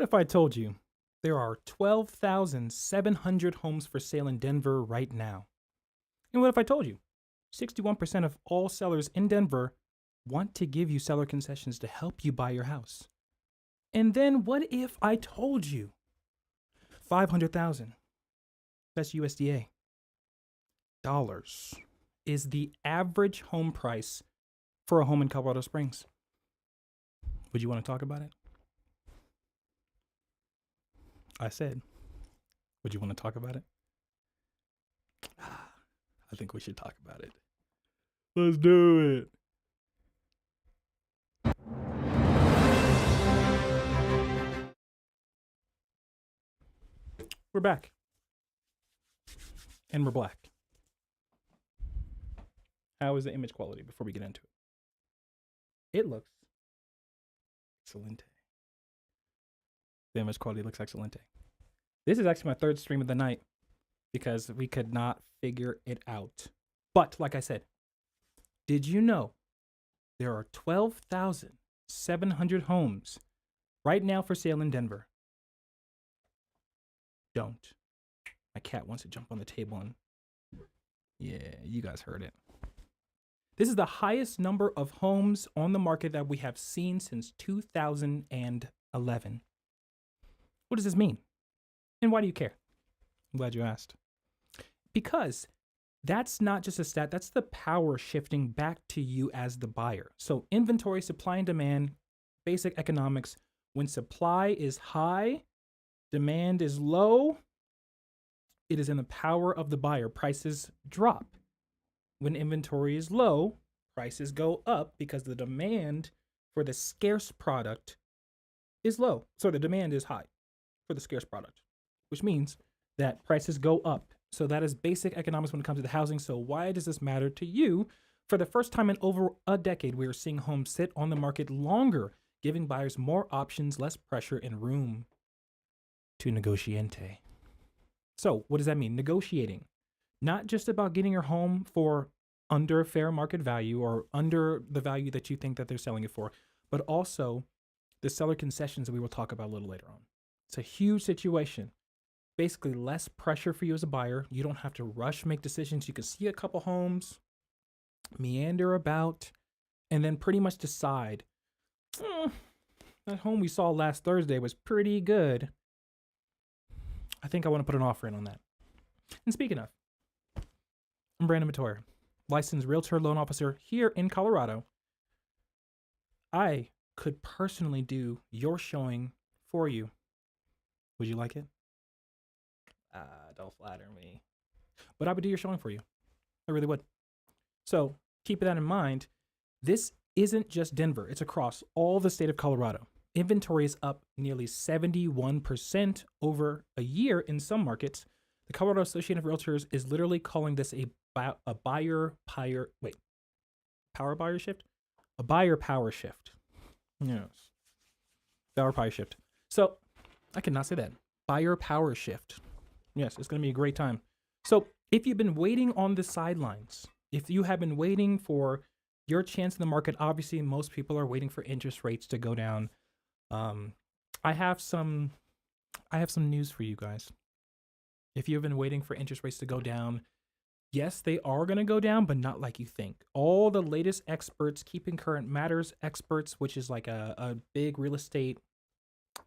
if I told you there are 12,700 homes for sale in Denver right now? And what if I told you 61% of all sellers in Denver want to give you seller concessions to help you buy your house? And then what if I told you 500,000, that's USDA, dollars is the average home price for a home in Colorado Springs? Would you want to talk about it? I said, would you want to talk about it? I think we should talk about it. Let's do it. We're back. And we're black. How is the image quality before we get into it? It looks excelente. The image quality looks excelente. This is actually my third stream of the night because we could not figure it out. But like I said, did you know there are 12,700 homes right now for sale in Denver? Don't. My cat wants to jump on the table and yeah, you guys heard it. This is the highest number of homes on the market that we have seen since 2011. What does this mean? And why do you care? I'm glad you asked. Because that's not just a stat, that's the power shifting back to you as the buyer. So inventory, supply and demand, basic economics. When supply is high, demand is low, it is in the power of the buyer. Prices drop. When inventory is low, prices go up because the demand for the scarce product is low. So the demand is high for the scarce product, which means that prices go up. So that is basic economics when it comes to the housing. So why does this matter to you? For the first time in over a decade, we are seeing homes sit on the market longer, giving buyers more options, less pressure, and room to negotiate. So what does that mean? Negotiating. Not just about getting your home for under fair market value or under the value that you think that they're selling it for, but also the seller concessions that we will talk about a little later on. It's a huge situation. Basically, less pressure for you as a buyer. You don't have to rush, make decisions. You can see a couple homes, meander about, and then pretty much decide, that home we saw last Thursday was pretty good. I think I want to put an offer in on that. And speaking of, I'm Brandon Matoyer, licensed realtor loan officer here in Colorado. I could personally do your showing for you. Would you like it? Don't flatter me. But I would do your showing for you. I really would. So keep that in mind. This isn't just Denver. It's across all the state of Colorado. Inventory is up nearly 71% over a year in some markets. The Colorado Association of Realtors is literally calling this a buyer power shift? A buyer power shift. Yes. Buyer power shift. So I cannot say that. Buyer power shift. Yes, it's going to be a great time. So if you've been waiting on the sidelines, if you have been waiting for your chance in the market, obviously most people are waiting for interest rates to go down. I have some news for you guys. If you've been waiting for interest rates to go down, yes, they are going to go down, but not like you think. All the latest experts, Keeping Current Matters experts, which is like a big real estate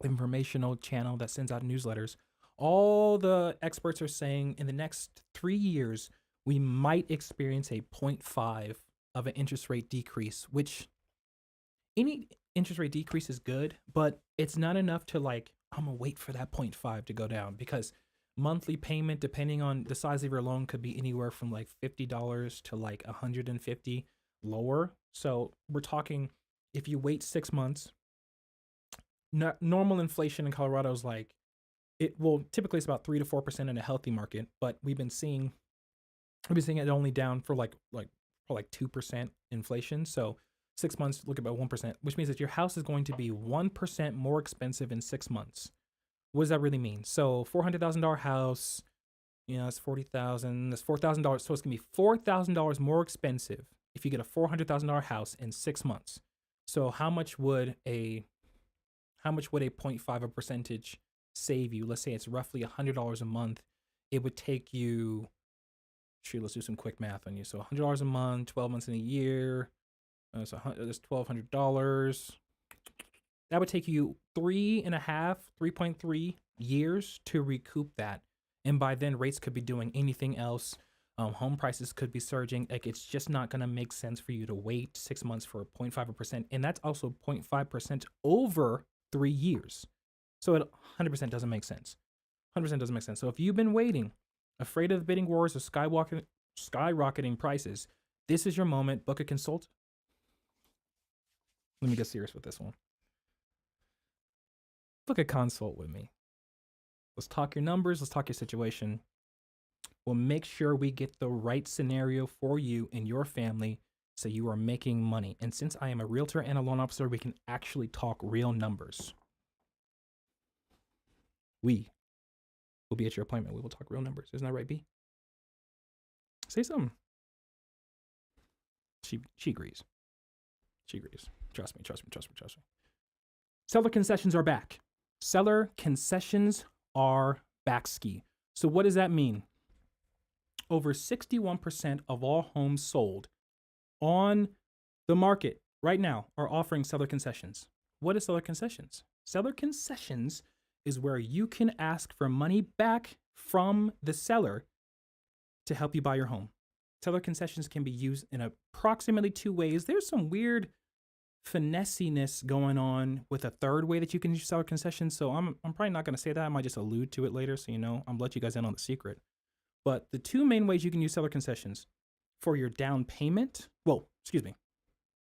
informational channel that sends out newsletters, all the experts are saying in the next 3 years, we might experience a 0.5 of an interest rate decrease, which any interest rate decrease is good, but it's not enough to like, I'm gonna wait for that 0.5 to go down, because monthly payment, depending on the size of your loan, could be anywhere from like $50 to like $150 lower. So we're talking, if you wait 6 months, normal inflation in Colorado is like, typically it's about 3 to 4% in a healthy market, but we've been seeing it only down for like 2% inflation. So 6 months, look at about 1%, which means that your house is going to be 1% more expensive in 6 months. What does that really mean? So $400,000 house, it's $40,000, that's $4,000. So it's gonna be $4,000 more expensive if you get a $400,000 house in 6 months. So how much would a how much would a 0.5 of percentage save you? Let's say it's roughly $100 a month. It would take you, shoot, let's do some quick math on you. So $100 a month, 12 months in a year. That's $1,200. That would take you 3.3 years to recoup that. And by then, rates could be doing anything else. Home prices could be surging. Like, it's just not going to make sense for you to wait 6 months for 0.5%. And that's also 0.5% over 3 years. So it 100% doesn't make sense. 100% doesn't make sense. So if you've been waiting, afraid of the bidding wars or skyrocketing prices, this is your moment. Book a consult. Let me get serious with this one. Book a consult with me. Let's talk your numbers. Let's talk your situation. We'll make sure we get the right scenario for you and your family so you are making money. And since I am a realtor and a loan officer, we can actually talk real numbers. We will be at your appointment. We will talk real numbers. Isn't that right, B? Say something. She agrees. She agrees. Trust me. Seller concessions are back. Seller concessions are back, ski. So what does that mean? Over 61% of all homes sold on the market right now are offering seller concessions. What is seller concessions? Seller concessions is where you can ask for money back from the seller to help you buy your home. Seller concessions can be used in approximately 2 ways. There's some weird finessiness going on with a third way that you can use seller concessions. So I'm probably not going to say that. I might just allude to it later. So, I'm let you guys in on the secret. But the 2 main ways you can use seller concessions for your down payment. Well, excuse me,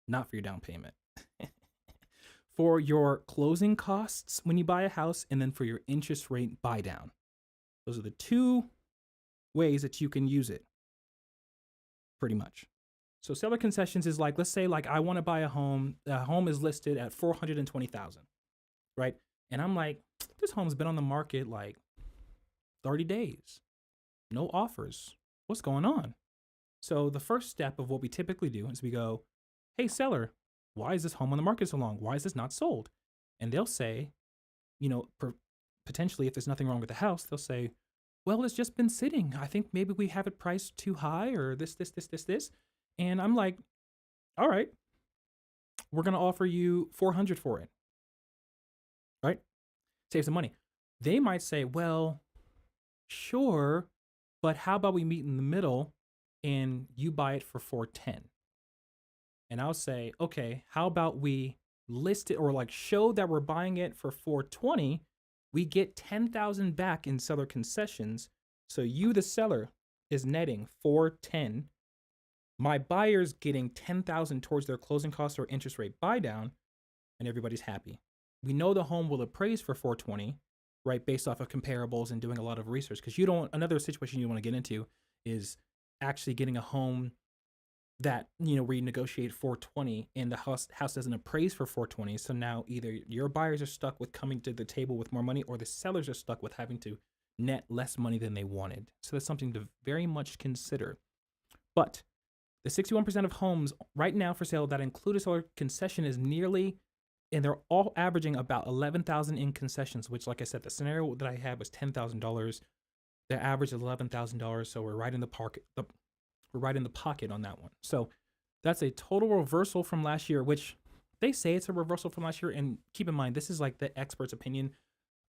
not for your down payment. For your closing costs when you buy a house, and then for your interest rate buy down. Those are the 2 ways that you can use it. Pretty much. So seller concessions is like, let's say like I want to buy a home. The home is listed at $420,000, right? And I'm like, this home's been on the market like 30 days. No offers. What's going on? So the first step of what we typically do is we go, hey, seller, why is this home on the market so long? Why is this not sold? And they'll say, potentially if there's nothing wrong with the house, they'll say, well, it's just been sitting. I think maybe we have it priced too high or this. And I'm like, all right, we're going to offer you $400 for it, right? Save some money. They might say, well, sure, but how about we meet in the middle and you buy it for $410? And I'll say, okay, how about we list it or like show that we're buying it for $420? We get $10,000 back in seller concessions. So you, the seller, is netting $410. My buyer's getting $10,000 towards their closing costs or interest rate buy down, and everybody's happy. We know the home will appraise for $420, right, based off of comparables and doing a lot of research. Because another situation you want to get into is actually getting a home that, where you negotiate $420 and the house doesn't appraise for $420. So now either your buyers are stuck with coming to the table with more money, or the sellers are stuck with having to net less money than they wanted. So that's something to very much consider. But the 61% of homes right now for sale that include a seller concession is and they're all averaging about $11,000 in concessions, which, like I said, the scenario that I had was $10,000. The average is $11,000. So we're right in the pocket. We're right in the pocket on that one. So that's a total reversal from last year, which they say it's a reversal from last year. And keep in mind, this is like the expert's opinion.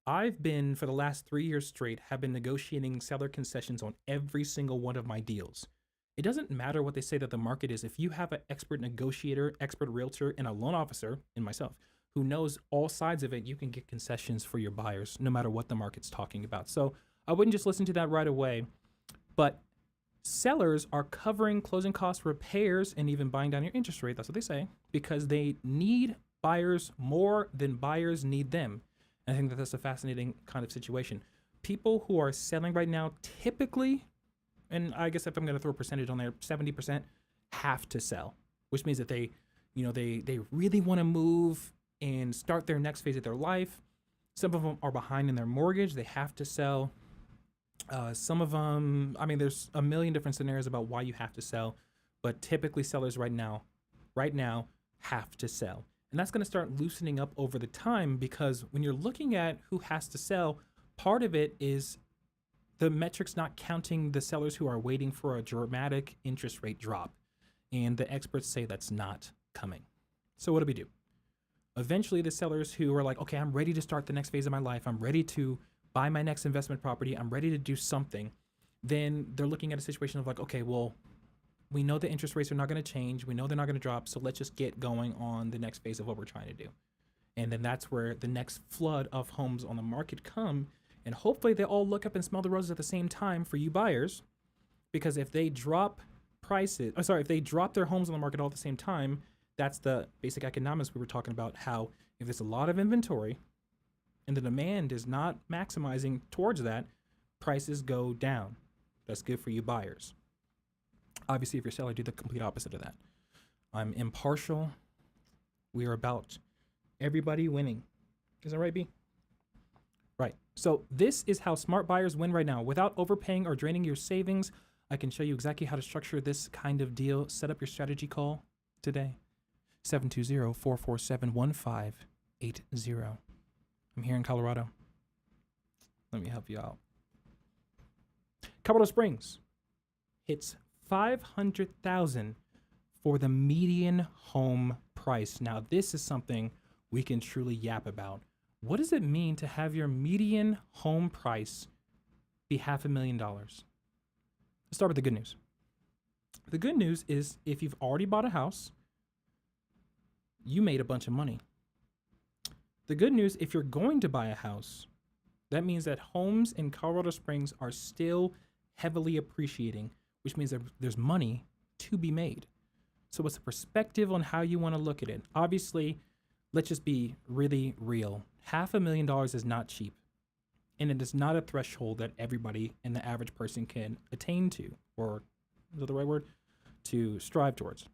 I've been, for the last 3 years straight, have been negotiating seller concessions on every single one of my deals. It doesn't matter what they say that the market is. If you have an expert negotiator, expert realtor, and a loan officer, and myself, who knows all sides of it, you can get concessions for your buyers, no matter what the market's talking about. So I wouldn't just listen to that right away. But sellers are covering closing costs, repairs, and even buying down your interest rate. That's what they say, because they need buyers more than buyers need them. And I think that that's a fascinating kind of situation. People who are selling right now typically, and I guess if I'm going to throw a percentage on there, 70% have to sell, which means that they really want to move and start their next phase of their life. Some of them are behind in their mortgage. They have to sell. Some of them, there's a million different scenarios about why you have to sell, but typically sellers right now have to sell. And that's going to start loosening up over the time, because when you're looking at who has to sell, part of it is the metrics not counting the sellers who are waiting for a dramatic interest rate drop. And the experts say that's not coming. So what do we do? Eventually, the sellers who are like, okay, I'm ready to start the next phase of my life, I'm ready to buy my next investment property, I'm ready to do something, then they're looking at a situation of like, okay, well, we know the interest rates are not going to change, we know they're not going to drop, so let's just get going on the next phase of what we're trying to do. And then that's where the next flood of homes on the market come, and hopefully they all look up and smell the roses at the same time for you buyers, because if they drop prices, if they drop their homes on the market all at the same time, that's the basic economics we were talking about, how if there's a lot of inventory and the demand is not maximizing towards that, prices go down. That's good for you buyers. Obviously, if you're a seller, do the complete opposite of that. I'm impartial. We are about everybody winning. Is that right, B? Right. So this is how smart buyers win right now. Without overpaying or draining your savings, I can show you exactly how to structure this kind of deal. Set up your strategy call today. 720-447-1580. I'm here in Colorado. Let me help you out. Colorado Springs hits $500,000 for the median home price. Now, this is something we can truly yap about. What does it mean to have your median home price be $500,000? Let's start with the good news. The good news is if you've already bought a house, you made a bunch of money. The good news, if you're going to buy a house, that means that homes in Colorado Springs are still heavily appreciating, which means that there's money to be made. So it's a perspective on how you want to look at it. Obviously, let's just be really real. $500,000 is not cheap. And it is not a threshold that everybody and the average person can attain to, or is that the right word? To strive towards.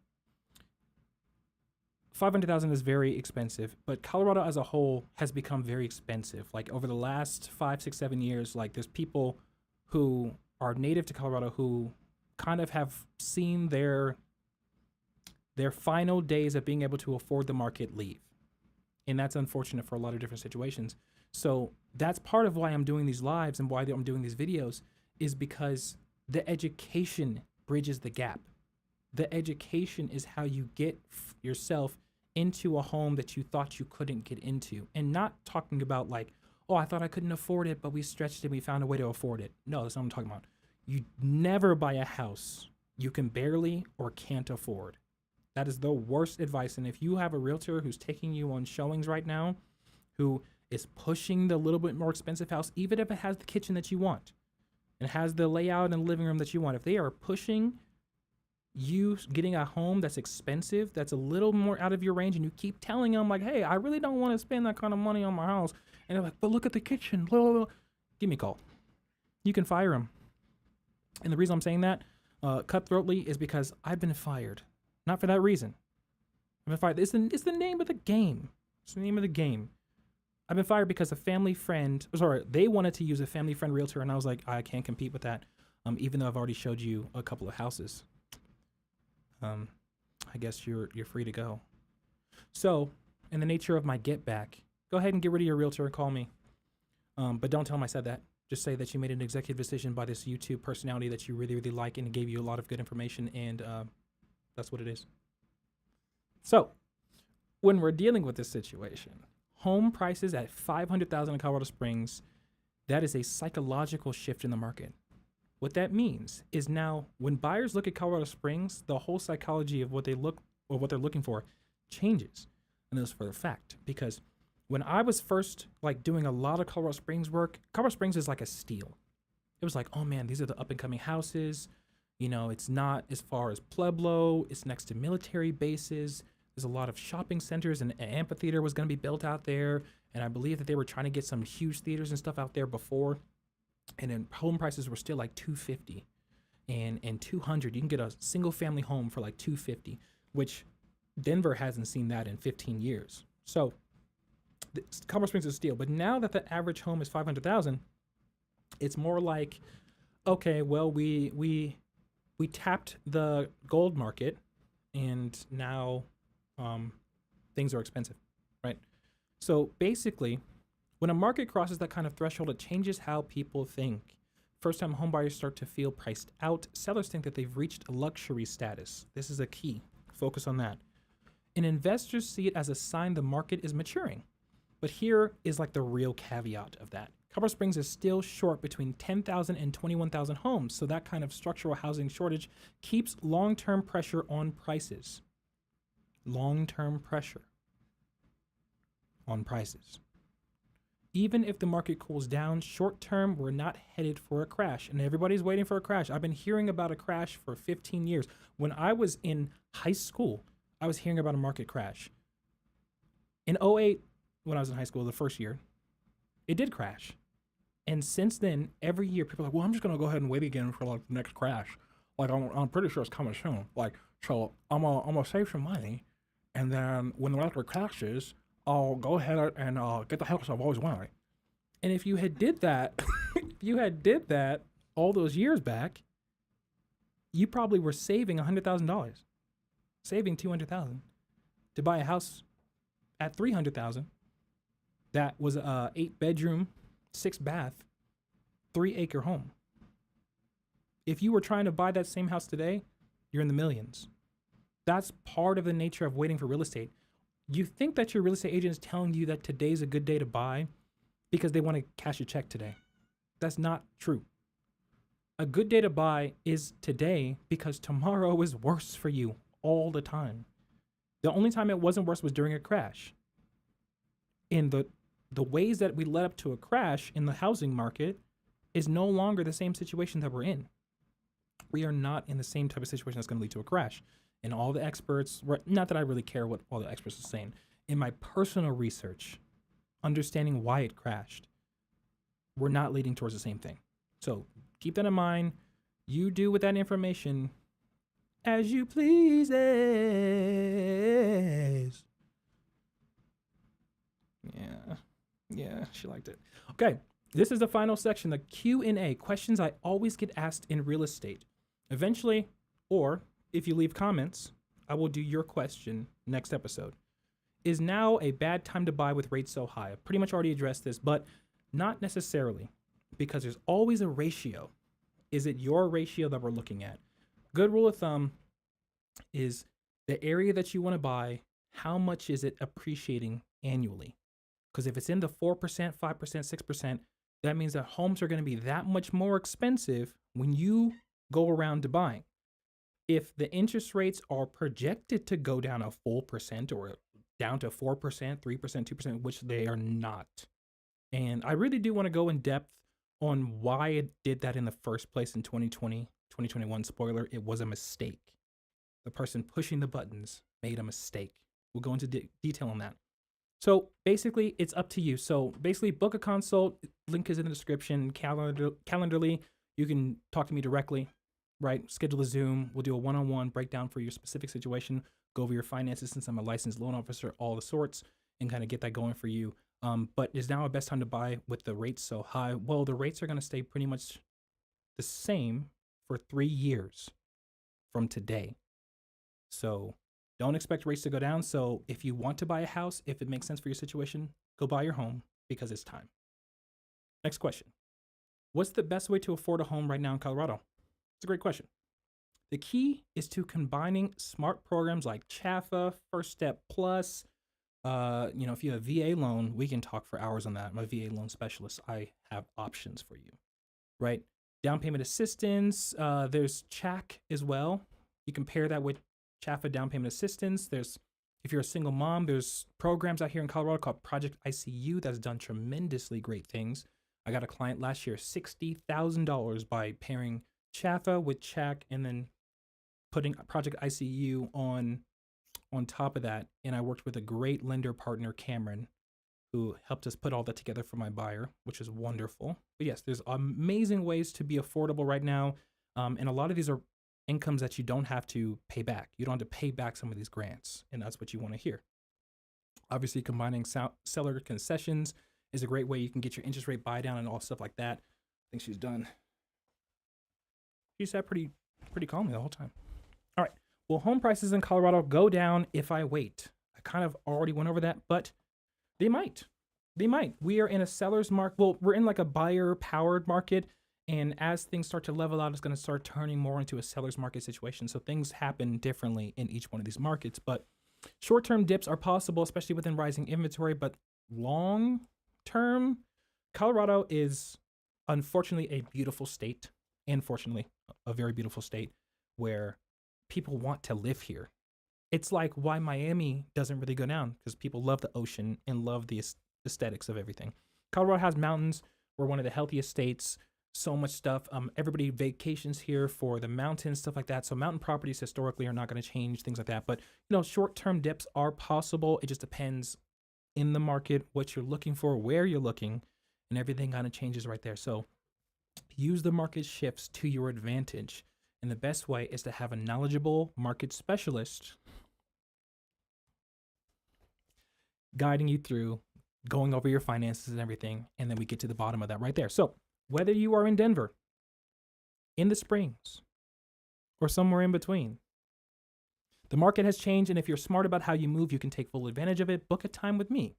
$500,000 is very expensive, but Colorado as a whole has become very expensive. Like over the last 5, 6, 7 years, like there's people who are native to Colorado who kind of have seen their final days of being able to afford the market leave. And that's unfortunate for a lot of different situations. So that's part of why I'm doing these lives and why I'm doing these videos, is because the education bridges the gap. The education is how you get yourself into a home that you thought you couldn't get into. And not talking about like, oh, I thought I couldn't afford it, but we stretched it, we found a way to afford it. No, that's not what I'm talking about. You never buy a house you can barely or can't afford. That is the worst advice. And if you have a realtor who's taking you on showings right now, who is pushing the little bit more expensive house, even if it has the kitchen that you want, and has the layout and living room that you want, if they are pushing you getting a home that's expensive, that's a little more out of your range, and you keep telling them like, hey, I really don't want to spend that kind of money on my house, and they're like, but look at the kitchen, blah, blah, blah. Give me a call. You can fire them. And the reason I'm saying that cutthroatly is because I've been fired. Not for that reason. I've been fired. It's the name of the game. It's the name of the game. I've been fired because they wanted to use a family friend realtor, and I was like, I can't compete with that. Even though I've already showed you a couple of houses. I guess you're free to go. So, in the nature of my get back, go ahead and get rid of your realtor and call me. But don't tell them I said that. Just say that you made an executive decision by this YouTube personality that you really, really like, and it gave you a lot of good information, and that's what it is. So, when we're dealing with this situation, home prices at $500,000 in Colorado Springs, that is a psychological shift in the market. What that means is now when buyers look at Colorado Springs, the whole psychology of what they're looking for changes. And this is for a fact, because when I was first like doing a lot of Colorado Springs work, Colorado Springs is like a steal. It was like, oh man, these are the up and coming houses. You know, it's not as far as Pueblo. It's next to military bases. There's a lot of shopping centers, and an amphitheater was going to be built out there. And I believe that they were trying to get some huge theaters and stuff out there before. And then home prices were still like $250 and $200. You can get a single family home for like $250, which Denver hasn't seen that in 15 years. So Colorado Springs is a steal. But now that the average home is $500,000, it's more like, okay, well, we tapped the gold market, and now things are expensive, right? So basically, when a market crosses that kind of threshold, it changes how people think. First-time homebuyers start to feel priced out. Sellers think that they've reached luxury status. This is a key. Focus on that. And investors see it as a sign the market is maturing. But here is like the real caveat of that. Colorado Springs is still short between 10,000 and 21,000 homes. So that kind of structural housing shortage keeps long-term pressure on prices. Long-term pressure on prices. Even if the market cools down short term, we're not headed for a crash. And everybody's waiting for a crash. I've been hearing about a crash for 15 years. When I was in high school, I was hearing about a market crash. In 2008, when I was in high school, the first year, it did crash. And since then, every year, people are like, well, I'm just going to go ahead and wait again for like the next crash. Like, I'm pretty sure it's coming soon. Like, so I'm gonna save some money. And then when the market crashes, I'll go ahead and get the house I've always wanted. And if you had did that, all those years back, you probably were saving $100,000, saving $200,000 to buy a house at $300,000. That was a 8-bedroom, 6-bath, 3-acre home. If you were trying to buy that same house today, you're in the millions. That's part of the nature of waiting for real estate. You think that your real estate agent is telling you that today's a good day to buy because they want to cash a check today. That's not true. A good day to buy is today because tomorrow is worse for you all the time. The only time it wasn't worse was during a crash. In the ways that we led up to a crash in the housing market is no longer the same situation that we're in. We are not in the same type of situation that's going to lead to a crash. And all the experts, not that I really care what all the experts are saying, in my personal research, understanding why it crashed, we're not leading towards the same thing. So keep that in mind. You do with that information as you please. Yeah, she liked it. Okay, this is the final section, the Q&A, questions I always get asked in real estate. Eventually, or if you leave comments, I will do your question next episode. Is now a bad time to buy with rates so high? I pretty much already addressed this, but not necessarily, because there's always a ratio. Is it your ratio that we're looking at? Good rule of thumb is the area that you want to buy, how much is it appreciating annually? Because if it's in the 4%, 5%, 6%, that means that homes are going to be that much more expensive when you go around to buying. If the interest rates are projected to go down a full percent or down to 4%, 3%, 2%, which they are not. And I really do want to go in depth on why it did that in the first place in 2020, 2021. Spoiler, it was a mistake. The person pushing the buttons made a mistake. We'll go into detail on that. So basically, it's up to you. So basically, book a consult. Link is in the description. Calendarly, you can talk to me directly, right? Schedule a Zoom. We'll do a one-on-one breakdown for your specific situation. Go over your finances since I'm a licensed loan officer, all the sorts, and kind of get that going for you. But is now the best time to buy with the rates so high? Well, the rates are going to stay pretty much the same for 3 years from today. So don't expect rates to go down. So if you want to buy a house, if it makes sense for your situation, go buy your home because it's time. Next question. What's the best way to afford a home right now in Colorado? It's a great question. The key is to combining smart programs like CHFA, First Step Plus. If you have a VA loan, we can talk for hours on that. I'm a VA loan specialist. I have options for you, right? Down payment assistance. There's CHAC as well. You can pair that with CHFA down payment assistance. If you're a single mom, there's programs out here in Colorado called Project ICU that's done tremendously great things. I got a client last year, $60,000 by pairing CHFA with CHAC and then putting Project ICU on top of that. And I worked with a great lender partner, Cameron, who helped us put all that together for my buyer, which is wonderful. But yes, there's amazing ways to be affordable right now. And a lot of these are incomes that you don't have to pay back. You don't have to pay back some of these grants, and that's what you want to hear. Obviously, combining seller concessions is a great way you can get your interest rate buy down and all stuff like that. I think she's done. She sat pretty calmly the whole time. All right. Will home prices in Colorado go down if I wait? A kind of already went over that, but they might. They might. We are in a seller's market. Well, we're in like a buyer powered market. And as things start to level out, it's going to start turning more into a seller's market situation. So things happen differently in each one of these markets. But short-term dips are possible, especially within rising inventory. But long-term, Colorado is unfortunately a beautiful state, and fortunately a very beautiful state where people want to live here. It's like why Miami doesn't really go down, because people love the ocean and love the aesthetics of everything. Colorado has mountains. We're one of the healthiest states. So much stuff. Everybody vacations here for the mountains, stuff like that. So mountain properties historically are not going to change, things like that. But short-term dips are possible. It just depends in the market, what you're looking for, where you're looking, and everything kind of changes right there. So use the market shifts to your advantage. And the best way is to have a knowledgeable market specialist guiding you through, going over your finances and everything. And then we get to the bottom of that right there. So whether you are in Denver, in the Springs, or somewhere in between, the market has changed. And if you're smart about how you move, you can take full advantage of it. Book a time with me,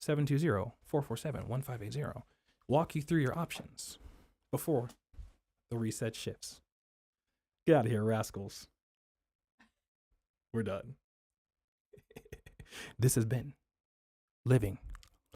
720-447-1580. Walk you through your options before the reset shifts. Get out of here, rascals. We're done. This has been Living